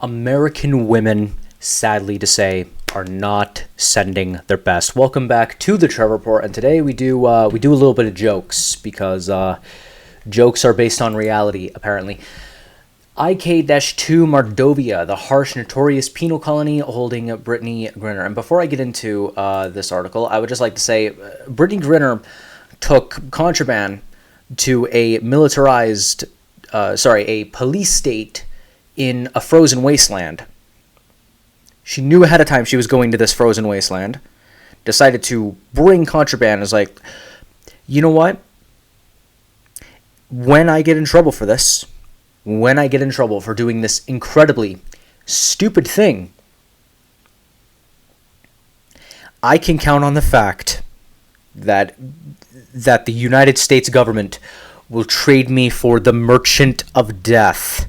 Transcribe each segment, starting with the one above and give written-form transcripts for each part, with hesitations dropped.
American women, sadly to say, are not sending their best. Welcome back to the Trevor Report, and today we do a little bit of jokes because jokes are based on reality, apparently. IK-2 Mordovia, the harsh, notorious penal colony holding Brittany Griner. And before I get into this article, I would just like to say Brittany Griner took contraband to a police state in a frozen wasteland. She knew ahead of time she was going to this frozen wasteland, decided to bring contraband, is like, you know what? When I get in trouble for this, when I get in trouble for doing this incredibly stupid thing, I can count on the fact that the United States government will trade me for the merchant of death.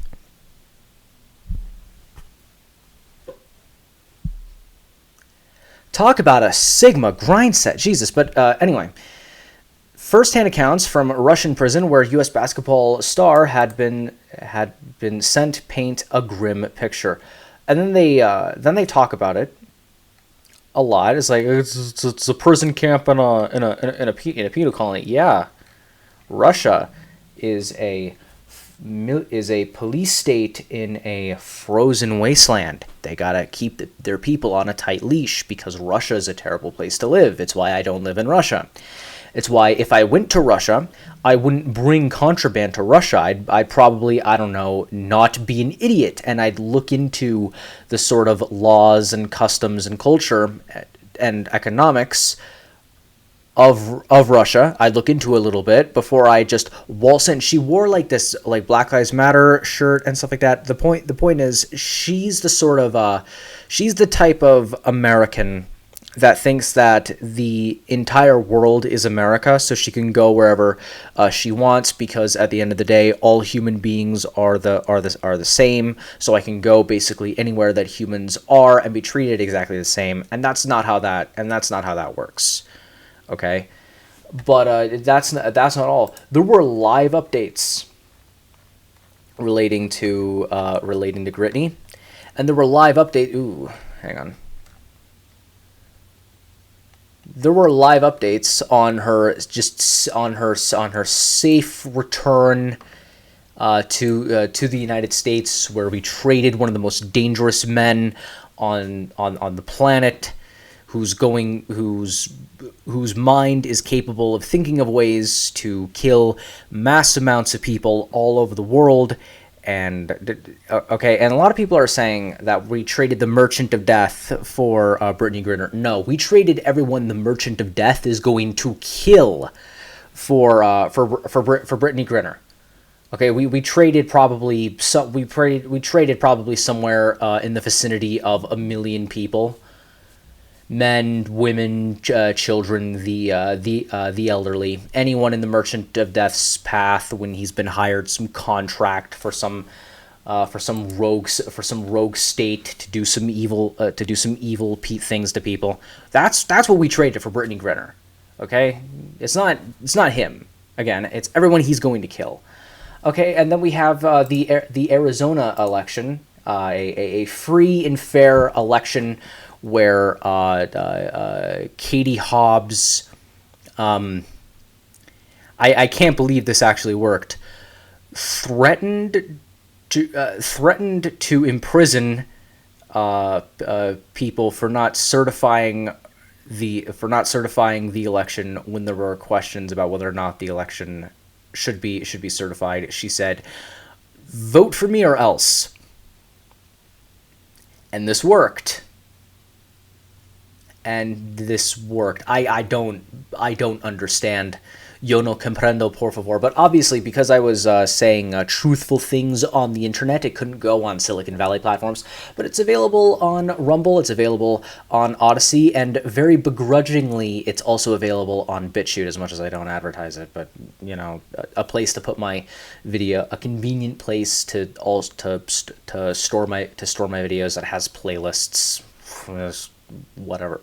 Talk about a Sigma grind set, Jesus. But anyway, first-hand accounts from a Russian prison where U.S. basketball star had been sent paint a grim picture, and then they talk about it a lot. It's like it's a prison camp in a penal colony. Yeah, Russia is a police state in a frozen wasteland. They gotta keep their people on a tight leash because Russia is a terrible place to live. It's why I don't live in Russia. It's why if I went to Russia, I wouldn't bring contraband to Russia. I'd probably, I don't know, not be an idiot, and I'd look into the sort of laws and customs and culture and economics of Russia. I'd look into a little bit before I just waltz in. She wore like this like Black Lives Matter shirt and stuff like that. The point is she's the type of American that thinks that the entire world is America, so she can go wherever she wants, because at the end of the day, all human beings are the same. So I can go basically anywhere that humans are and be treated exactly the same. And that's not how that works. Okay, but that's not all. There were live updates relating to Brittany, and there were live updates. Ooh, hang on. There were live updates on her safe return to the United States, where we traded one of the most dangerous men on the planet, whose mind is capable of thinking of ways to kill mass amounts of people all over the world. And and a lot of people are saying that we traded the Merchant of Death for Brittany Griner. No, we traded everyone the Merchant of Death is going to kill for Brittany Griner. Okay, we traded probably somewhere in the vicinity of 1 million people. Men, women, children, the elderly, anyone in the Merchant of Death's path when he's been hired some contract for some rogue state to do some evil things to people. That's what we traded for Brittany Griner. Okay, it's not him. Again, it's everyone he's going to kill. Okay, and then we have the Arizona election, a free and fair election where Katie Hobbs, I can't believe this actually worked, threatened to imprison people for not certifying the election when there were questions about whether or not the election should be certified. She said, "Vote for me or else," and this worked. I don't understand. Yo no comprendo, por favor. But obviously, because I was saying truthful things on the internet, it couldn't go on Silicon Valley platforms. But it's available on Rumble, it's available on Odyssey, and very begrudgingly, it's also available on BitChute, as much as I don't advertise it. But, you know, a place to put my video, a convenient place to store my videos that has playlists, whatever.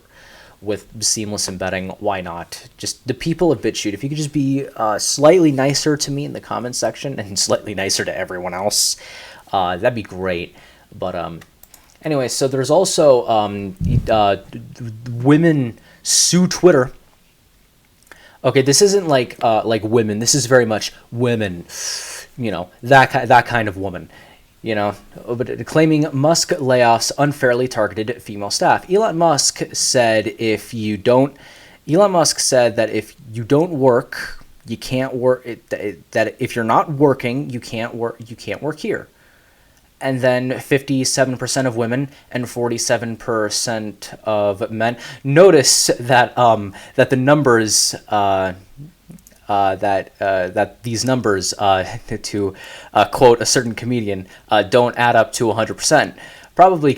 With seamless embedding, why not? Just the people of BitChute, if you could just be slightly nicer to me in the comments section and slightly nicer to everyone else, that'd be great. But anyway, so there's also women sue Twitter. Okay, this isn't like women. This is very much women, that kind of woman, But claiming Musk layoffs unfairly targeted female staff. Elon Musk said that if you don't work, you can't work. That if you're not working, you can't work. You can't work here. And then 57% of women and 47% of men. Notice that that the numbers that these numbers, to quote a certain comedian, don't add up to 100%. Probably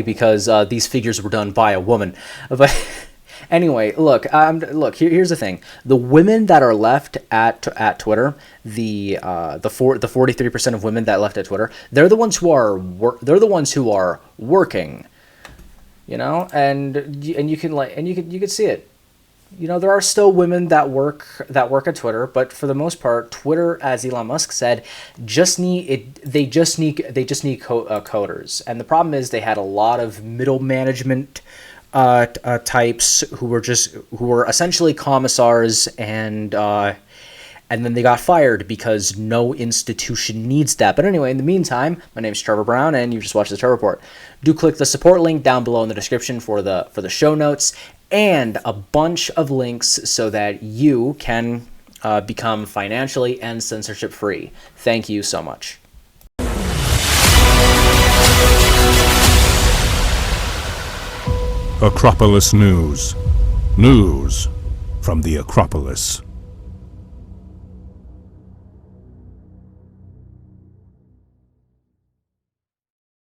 because these figures were done by a woman, but. Anyway, look. Here's the thing: the women that are left at Twitter, the 43% of women that left at Twitter, they're the ones who are working, and you can see it. There are still women that work at Twitter, but for the most part, Twitter, as Elon Musk said, they just need coders, and the problem is they had a lot of middle management types who were essentially commissars, and then they got fired because no institution needs that. But anyway, in the meantime, my name is Trevor Brown, and you just watched the Trevor Report. Do click the support link down below in the description for the show notes and a bunch of links so that you can become financially and censorship free. Thank you so much. Acropolis News. News from the Acropolis.